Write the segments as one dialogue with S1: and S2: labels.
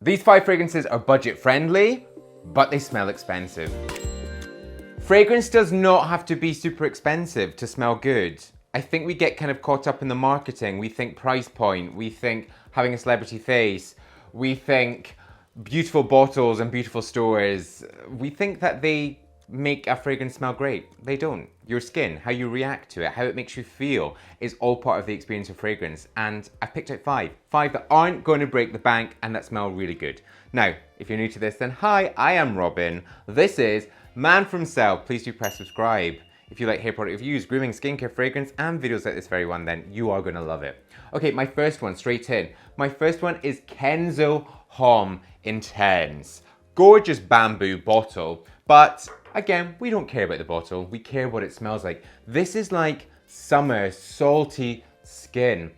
S1: These 5 fragrances are budget friendly, but they smell expensive. Fragrance does not have to be super expensive to smell good. I think we get kind of caught up in the marketing. We think price point, we think having a celebrity face, we think beautiful bottles and beautiful stores. We think that they make a fragrance smell great. They don't. Your skin, how you react to it, how it makes you feel is all part of the experience of fragrance. And I picked out 5. 5 that aren't going to break the bank and that smell really good. Now, if you're new to this, then hi, I am Robin. This is Man from Cell. Please do press subscribe. If you like hair product reviews, grooming, skincare, fragrance, and videos like this very one, then you are going to love it. Okay, my first one, straight in. My first one is Kenzo Homme Intense. Gorgeous bamboo bottle, but again, we don't care about the bottle. We care what it smells like. This is like summer, salty skin.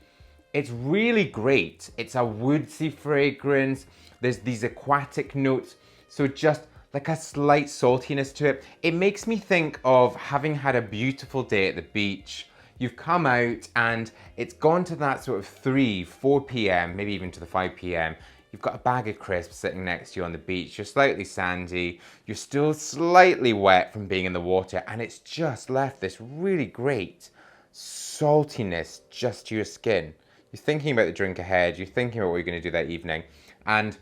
S1: It's really great. It's a woodsy fragrance. There's these aquatic notes. So just like a slight saltiness to it. It makes me think of having had a beautiful day at the beach. You've come out and it's gone to that sort of 3, 4 p.m, maybe even to the 5 p.m. You've got a bag of crisps sitting next to you on the beach. You're slightly sandy. You're still slightly wet from being in the water. And it's just left this really great saltiness just to your skin. You're thinking about the drink ahead. You're thinking about what you're going to do that evening. And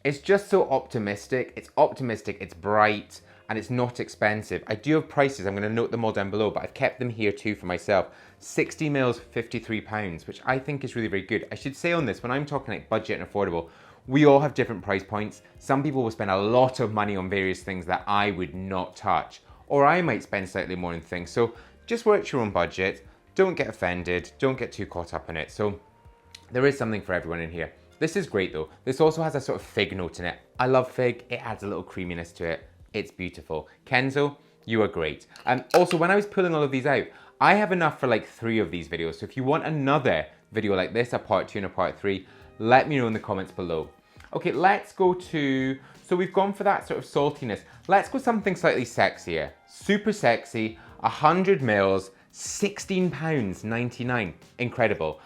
S1: it's just so optimistic. It's optimistic, it's bright, and it's not expensive. I do have prices. I'm going to note them all down below, but I've kept them here too for myself. 60 mils, £53, which I think is really very good. I should say on this, when I'm talking like budget and affordable, we all have different price points. Some people will spend a lot of money on various things that I would not touch, or I might spend slightly more on things. So just work your own budget. Don't get offended. Don't get too caught up in it. So there is something for everyone in here. This is great though. This also has a sort of fig note in it. I love fig. It adds a little creaminess to it. It's beautiful. Kenzo, you are great. And also when I was pulling all of these out, I have enough for like 3 of these videos. So if you want another video like this, a part 2 and a part 3, let me know in the comments below. Okay, let's go to, so we've gone for that sort of saltiness. Let's go something slightly sexier. Super sexy, 100 mils, £16.99. Incredible.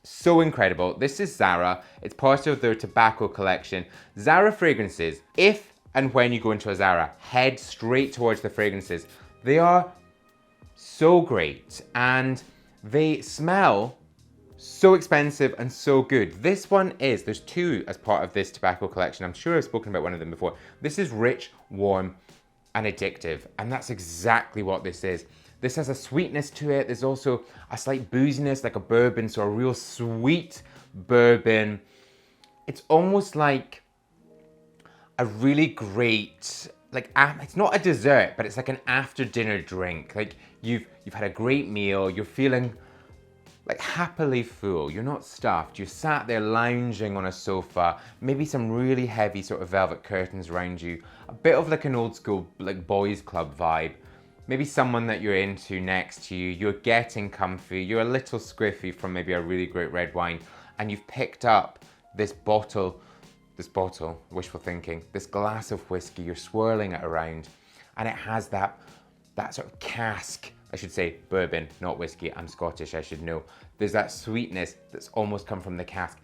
S1: So incredible. This is Zara. It's part of their tobacco collection. Zara fragrances, if and when you go into a Zara, head straight towards the fragrances. They are so great and they smell so expensive and so good. This one is, there's 2 as part of this tobacco collection. I'm sure I've spoken about one of them before. This is rich, warm, and addictive. And that's exactly what this is. This has a sweetness to it. There's also a slight booziness, like a bourbon, so a real sweet bourbon. It's almost like a really great, like, it's not a dessert, but it's like an after dinner drink. Like you've had a great meal, you're feeling like happily full, you're not stuffed, you're sat there lounging on a sofa, maybe some really heavy sort of velvet curtains around you, a bit of like an old school like boys club vibe. Maybe someone that you're into next to you, you're getting comfy, you're a little squiffy from maybe a really great red wine, and you've picked up this bottle, wishful thinking, this glass of whiskey, you're swirling it around, and it has that sort of cask, I should say bourbon, not whiskey, I'm Scottish, I should know. There's that sweetness that's almost come from the cask.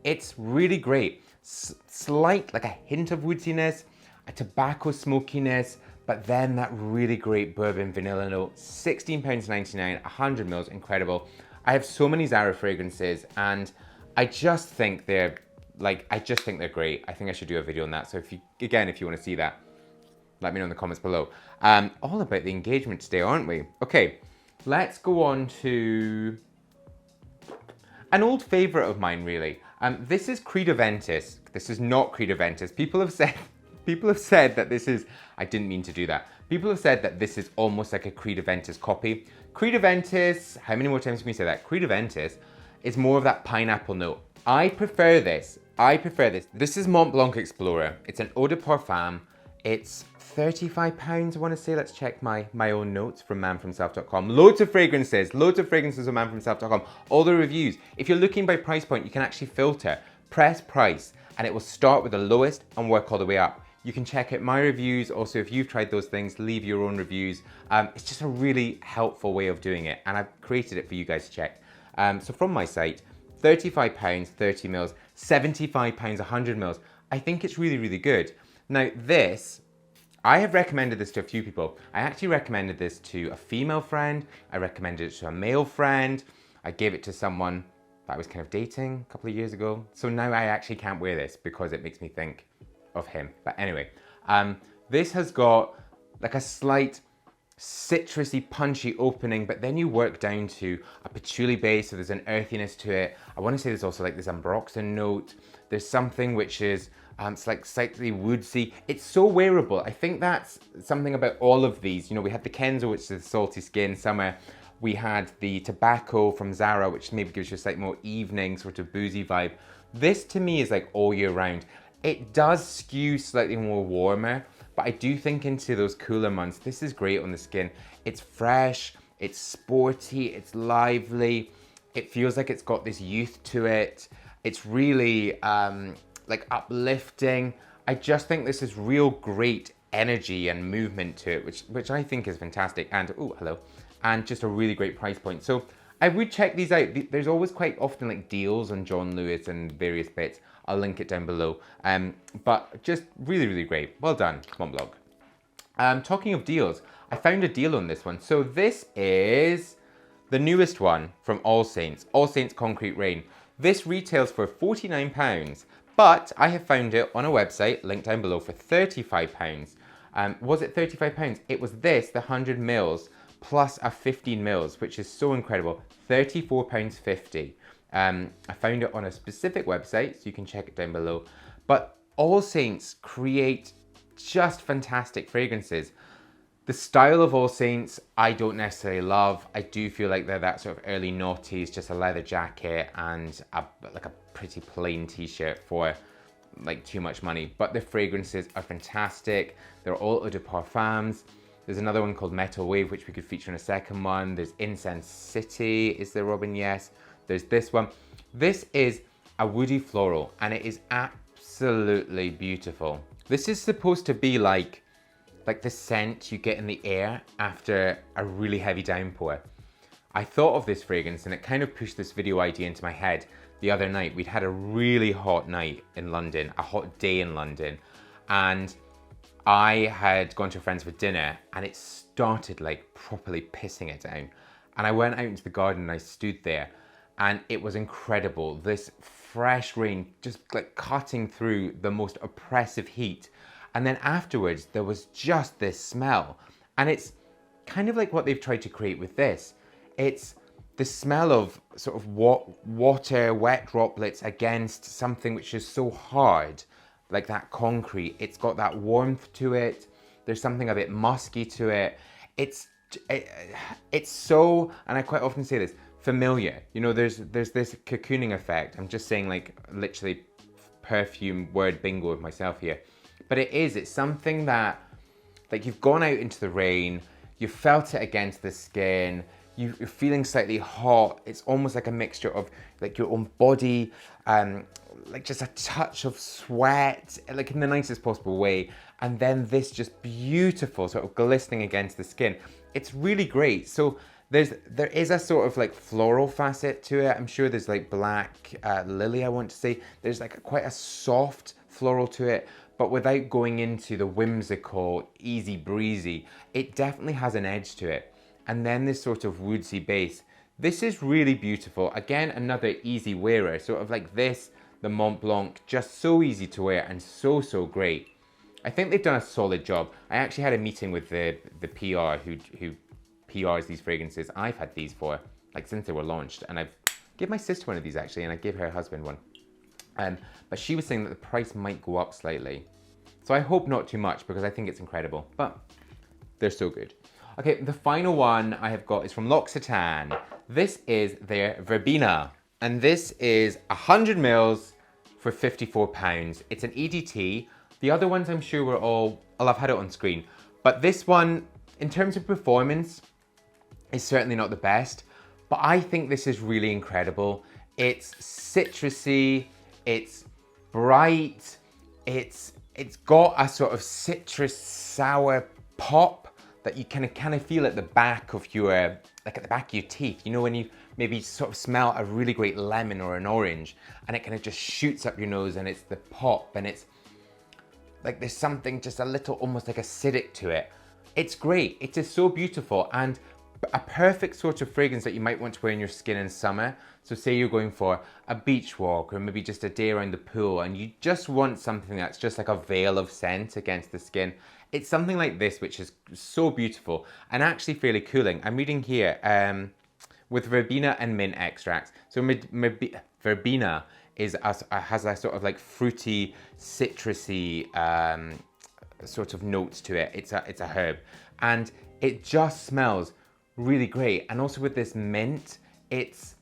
S1: It's really great. Slight, like a hint of woodiness, a tobacco smokiness, but then that really great bourbon vanilla note. £16.99, 100 mils, incredible. I have so many Zara fragrances and I just think they're great. I think I should do a video on that. So if you want to see that, let me know in the comments below. All about the engagement today, aren't we? Okay, let's go on to an old favorite of mine, really. This is Creed Aventus. This is not Creed Aventus. People have said that this is, I didn't mean to do that. People have said that this is almost like a Creed Aventus copy. Creed Aventus, how many more times can we say that? Creed Aventus is more of that pineapple note. I prefer this. This is Mont Blanc Explorer. It's an eau de parfum. It's £35, I want to say. Let's check my own notes from manfromself.com. Loads of fragrances on manfromself.com. All the reviews. If you're looking by price point, you can actually filter, press price, and it will start with the lowest and work all the way up. You can check out my reviews. Also, if you've tried those things, leave your own reviews. It's just a really helpful way of doing it, and I've created it for you guys to check. So from my site, £35, 30 mils, £75, 100 mils. I think it's really, really good. Now this, I have recommended this to a few people. I actually recommended this to a female friend. I recommended it to a male friend. I gave it to someone that I was kind of dating a couple of years ago. So now I actually can't wear this because it makes me think of him. But anyway, this has got like a slight citrusy, punchy opening, but then you work down to a patchouli base, so there's an earthiness to it. I want to say there's also like this ambroxan note. There's something which is it's like slightly woodsy. It's so wearable. I think that's something about all of these. You know, we had the Kenzo, which is the salty skin summer. We had the tobacco from Zara, which maybe gives you a slightly more evening sort of boozy vibe. This to me is like all year round. It does skew slightly more warmer, but I do think into those cooler months, this is great on the skin. It's fresh, it's sporty, it's lively. It feels like it's got this youth to it. It's really like uplifting. I just think this is real great energy and movement to it, which I think is fantastic. And, oh, hello. And just a really great price point. So I would check these out. There's always quite often like deals on John Lewis and various bits. I'll link it down below. But just really, really great. Well done, Come On Blog. Talking of deals, I found a deal on this one. So this is the newest one from All Saints Concrete Rain. This retails for £49, but I have found it on a website, linked down below, for £35. Was it £35? It was this, the 100 mils, plus a 15 mils, which is so incredible, £34.50. I found it on a specific website, so you can check it down below. But All Saints create just fantastic fragrances. The style of All Saints, I don't necessarily love. I do feel like they're that sort of early noughties, just a leather jacket and like a pretty plain t-shirt for like too much money. But the fragrances are fantastic. They're all eau de parfums. There's another one called Metal Wave, which we could feature in a second one. There's Incense City, is there, Robin? Yes. There's this one. This is a woody floral, and it is absolutely beautiful. This is supposed to be like the scent you get in the air after a really heavy downpour. I thought of this fragrance and it kind of pushed this video idea into my head the other night. We'd had a really hot night in London, a hot day in London, and I had gone to a friend's for dinner and it started like properly pissing it down. And I went out into the garden and I stood there and it was incredible. This fresh rain just like cutting through the most oppressive heat. And then afterwards, there was just this smell. And it's kind of like what they've tried to create with this. It's the smell of sort of water, wet droplets against something which is so hard, like that concrete. It's got that warmth to it. There's something a bit musky to it. It's so, and I quite often say this, familiar. You know, there's this cocooning effect. I'm just saying like literally perfume word bingo with myself here. But it's something that, like, you've gone out into the rain, you've felt it against the skin, you're feeling slightly hot. It's almost like a mixture of like your own body, like just a touch of sweat, like in the nicest possible way. And then this just beautiful sort of glistening against the skin. It's really great. So there is a sort of like floral facet to it. I'm sure there's like black lily, I want to say. There's like quite a soft floral to it, but without going into the whimsical, easy breezy. It definitely has an edge to it. And then this sort of woodsy base. This is really beautiful. Again, another easy wearer, sort of like this, the Mont Blanc, just so easy to wear and so great. I think they've done a solid job. I actually had a meeting with the PR who PRs these fragrances. I've had these for, like, since they were launched, and I've given my sister one of these actually, and I gave her husband one. But she was saying that the price might go up slightly. So I hope not too much, because I think it's incredible, but they're so good. Okay, the final one I have got is from L'Occitane. This is their Verbena, and this is 100 mils for £54. It's an EDT. The other ones I'm sure were all, well, I've had it on screen, but this one, in terms of performance, is certainly not the best, but I think this is really incredible. It's citrusy, it's bright, it's got a sort of citrus sour pop that you kind of feel at the back of your, like at the back of your teeth. You know, when you maybe sort of smell a really great lemon or an orange, and it kind of just shoots up your nose, and it's the pop, and it's like there's something just a little almost like acidic to it. It's great. It is so beautiful, and a perfect sort of fragrance that you might want to wear in your skin in summer. So say you're going for a beach walk or maybe just a day around the pool and you just want something that's just like a veil of scent against the skin. It's something like this, which is so beautiful and actually fairly cooling. I'm reading here with verbena and mint extracts. So verbena has a sort of like fruity, citrusy sort of notes to it. It's a herb, and it just smells really great. And also with this mint, it's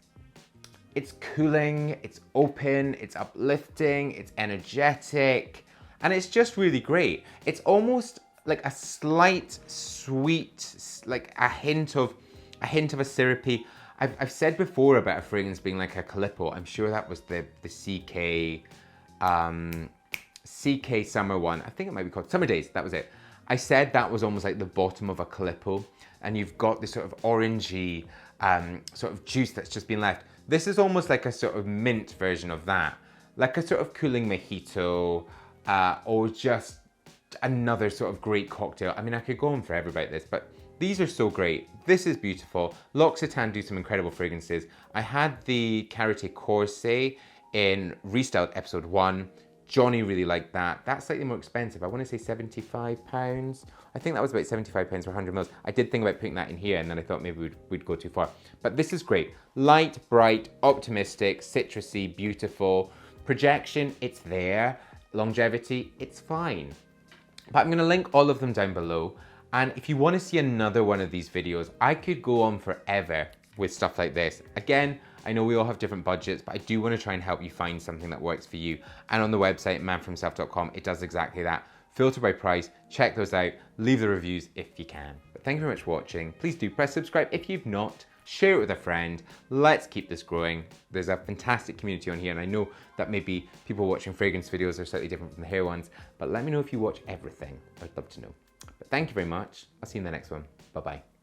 S1: cooling, it's open, it's uplifting, it's energetic, and it's just really great. It's almost like a slight sweet, like a hint of a syrupy. I've said before about a fragrance being like a Calippo. I'm sure that was the CK summer one. I think it might be called Summer Days. That was it. I said that was almost like the bottom of a Calippo, and you've got this sort of orangey sort of juice that's just been left. This is almost like a sort of mint version of that, like a sort of cooling mojito or just another sort of great cocktail. I mean, I could go on forever about this, but these are so great. This is beautiful. L'Occitane do some incredible fragrances. I had the Karité Corset in Restyled episode 1. Johnny really liked that. That's slightly more expensive. I want to say £75. I think that was about £75 for 100 mils. I did think about putting that in here, and then I thought maybe we'd go too far. But this is great. Light, bright, optimistic, citrusy, beautiful. Projection, it's there. Longevity, it's fine. But I'm going to link all of them down below. And if you want to see another one of these videos, I could go on forever with stuff like this. Again, I know we all have different budgets, but I do want to try and help you find something that works for you. And on the website, manforhimself.com, it does exactly that. Filter by price, check those out, leave the reviews if you can. But thank you very much for watching. Please do press subscribe if you've not. Share it with a friend. Let's keep this growing. There's a fantastic community on here, and I know that maybe people watching fragrance videos are slightly different from the hair ones, but let me know if you watch everything. I'd love to know. But thank you very much. I'll see you in the next one. Bye-bye.